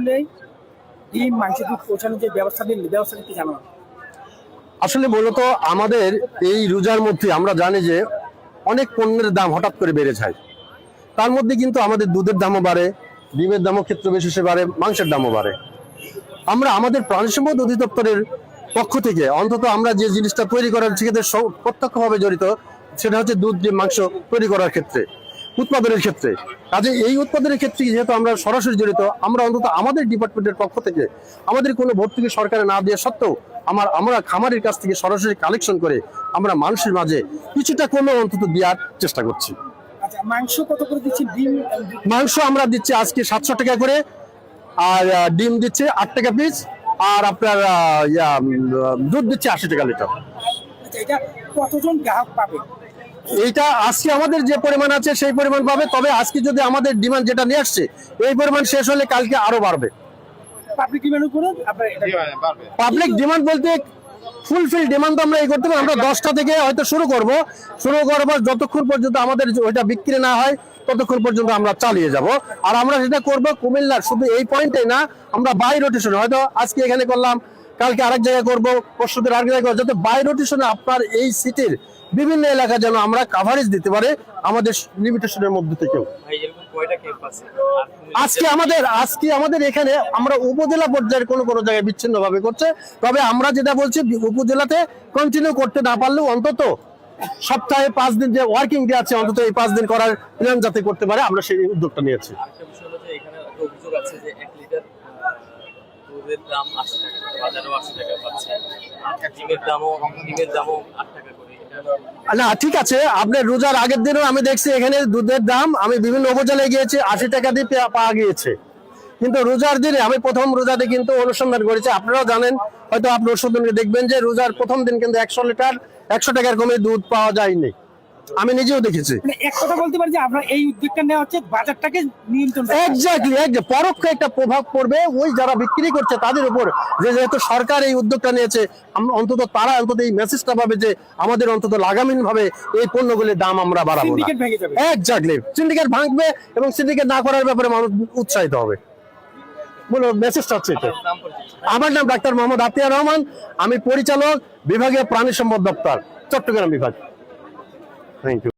মূল্যে ডিম মাংস দুধ পৌঁছানোর যে ব্যবস্থা নিতে জানান। আসলে মূলত আমাদের এই রোজার মধ্যে আমরা জানি যে অনেক পণ্যের দাম হঠাৎ করে বেড়ে যায়। তার মধ্যে কিন্তু আমাদের দুধের দামও বাড়ে, ডিমের দামও ক্ষেত্র বিশেষে বাড়ে, মাংসের দামও বাড়ে। আমরা আমাদের প্রাণী সম্পদ অধিদপ্তরের পক্ষ থেকে অন্তত আমরা যে জিনিসটা তৈরি করার সেক্ষেত্রে প্রত্যক্ষভাবে জড়িত, সেটা হচ্ছে দুধ ডিম মাংস তৈরি করার ক্ষেত্রে, উৎপাদনের ক্ষেত্রে। কাজে এই উৎপাদনের ক্ষেত্রে যেহেতু আমরা সরাসরি জড়িত, আমরা অন্তত আমাদের ডিপার্টমেন্টের পক্ষ থেকে আমাদের কোনো ভর্তুকি সরকারে না দেওয়া সত্ত্বেও আমরা খামারের কাছ থেকে সরাসরি কালেকশন করে আমরা মানুষের মাঝে কিছুটা কোনো অন্তত দেওয়ার চেষ্টা করছি। আচ্ছা, মাংস কত করে দিচ্ছি? ডিম মাংস আমরা দিচ্ছি আজকে 700 টাকা করে, আর ডিম দিচ্ছে 8 টাকা পিস, আর আপনার দুধ দিচ্ছে 80 টাকা লিটার। আচ্ছা, এটা কতজন গ্রাহক পাবে? এইটা আজকে আমাদের যে পরিমাণ আছে সেই পরিমাণ পাবে, তবে আজকে যদি আমাদের ডিমান্ড যেটা নিয়ে আসছে এই পরিমাণ শেষ হলে কালকে আরো বাড়বে। পাবলিক ডিমান্ড করে পাবলিক ডিমান্ড বলতে ফুলফিল ডিমান্ড তো আমরা এই করতে পারি। আমরা 10টা থেকে হয়তো শুরু করব যতক্ষণ পর্যন্ত আমাদের ওইটা বিক্রি না হয় ততক্ষণ পর্যন্ত আমরা চালিয়ে যাব। আর আমরা সেটা করব কুমিল্লার শুধু এই পয়েন্টে না, আমরা বাই রোটেশনে হয়তো আজকে এখানে করলাম, কালকে আরেক জায়গায় করবো, পরশুদিন আরেক জায়গায় করবো, যাতে বাই রোটেশনে আপনার এই সিটির বিভিন্ন এলাকা যেন আমরা কাভারেজ দিতে পারি আমাদের লিমিটেশনের মধ্যে থেকেও। আজকে আমাদের এখানে আমরা উপজেলা পর্যায়ের কোনো জায়গায় বিচ্ছিন্ন ভাবে করছে, তবে আমরা যেটা বলছি উপজেলাতে কন্টিনিউ করতে না পারলেও অন্তত সপ্তাহে 5 দিন যে ওয়ার্কিং ডে আছে অন্তত এই 5 দিন করার প্ল্যান যাতে করতে পারে আমরা সেই উদ্যোগটা নিয়েছি। দুধের দাম 80 টাকা, বাজারেও 80 টাকা পাচ্ছে, ডিমের দামও 8 টাকা করে। না ঠিক আছে, আপনার রোজার আগের দিনও আমি দেখছি এখানে দুধের দাম, আমি বিভিন্ন উপজেলায় গিয়েছি 80 টাকা দিয়ে পাওয়া গিয়েছে। কিন্তু রোজার দিনে আমি প্রথম রোজাতে কিন্তু অনুসন্ধান করেছি, আপনারাও জানেন হয়তো আপনি অনুসন্ধানে দেখবেন যে রোজার প্রথম দিন কিন্তু 100 টাকার কমে দুধ পাওয়া যায়নি, আমি নিজেও দেখেছি। এক কথা বলতে পারি যে আপনার এই উদ্যোগটা নেওয়া হচ্ছে বাজারটাকে নিয়ন্ত্রণ। এক্স্যাক্টলি, পরোক্ষ একটা প্রভাব পড়বে ওই যারা বিক্রি করছে তাদের উপর, যেহেতু সরকার এই উদ্যোগটা নিয়েছে, অন্তত তারা অন্তত এই মেসেজটা পাবে যে আমাদের অন্তত লাগামহীন ভাবে এই পণ্যগুলির দাম আমরা বাড়াবো না। এক্স্যাক্টলি, সিন্ডিকেট ভাঙবে এবং সিন্ডিকেট না করার ব্যাপারে মানুষ উৎসাহিত হবে। বলো মেসেজটা হচ্ছে এটা। আমার নাম ডাক্তার মোহাম্মদ আতিয়ার রহমান, আমি পরিচালক বিভাগীয় প্রাণী সম্পদ দপ্তর, চট্টগ্রাম বিভাগ। Thank you.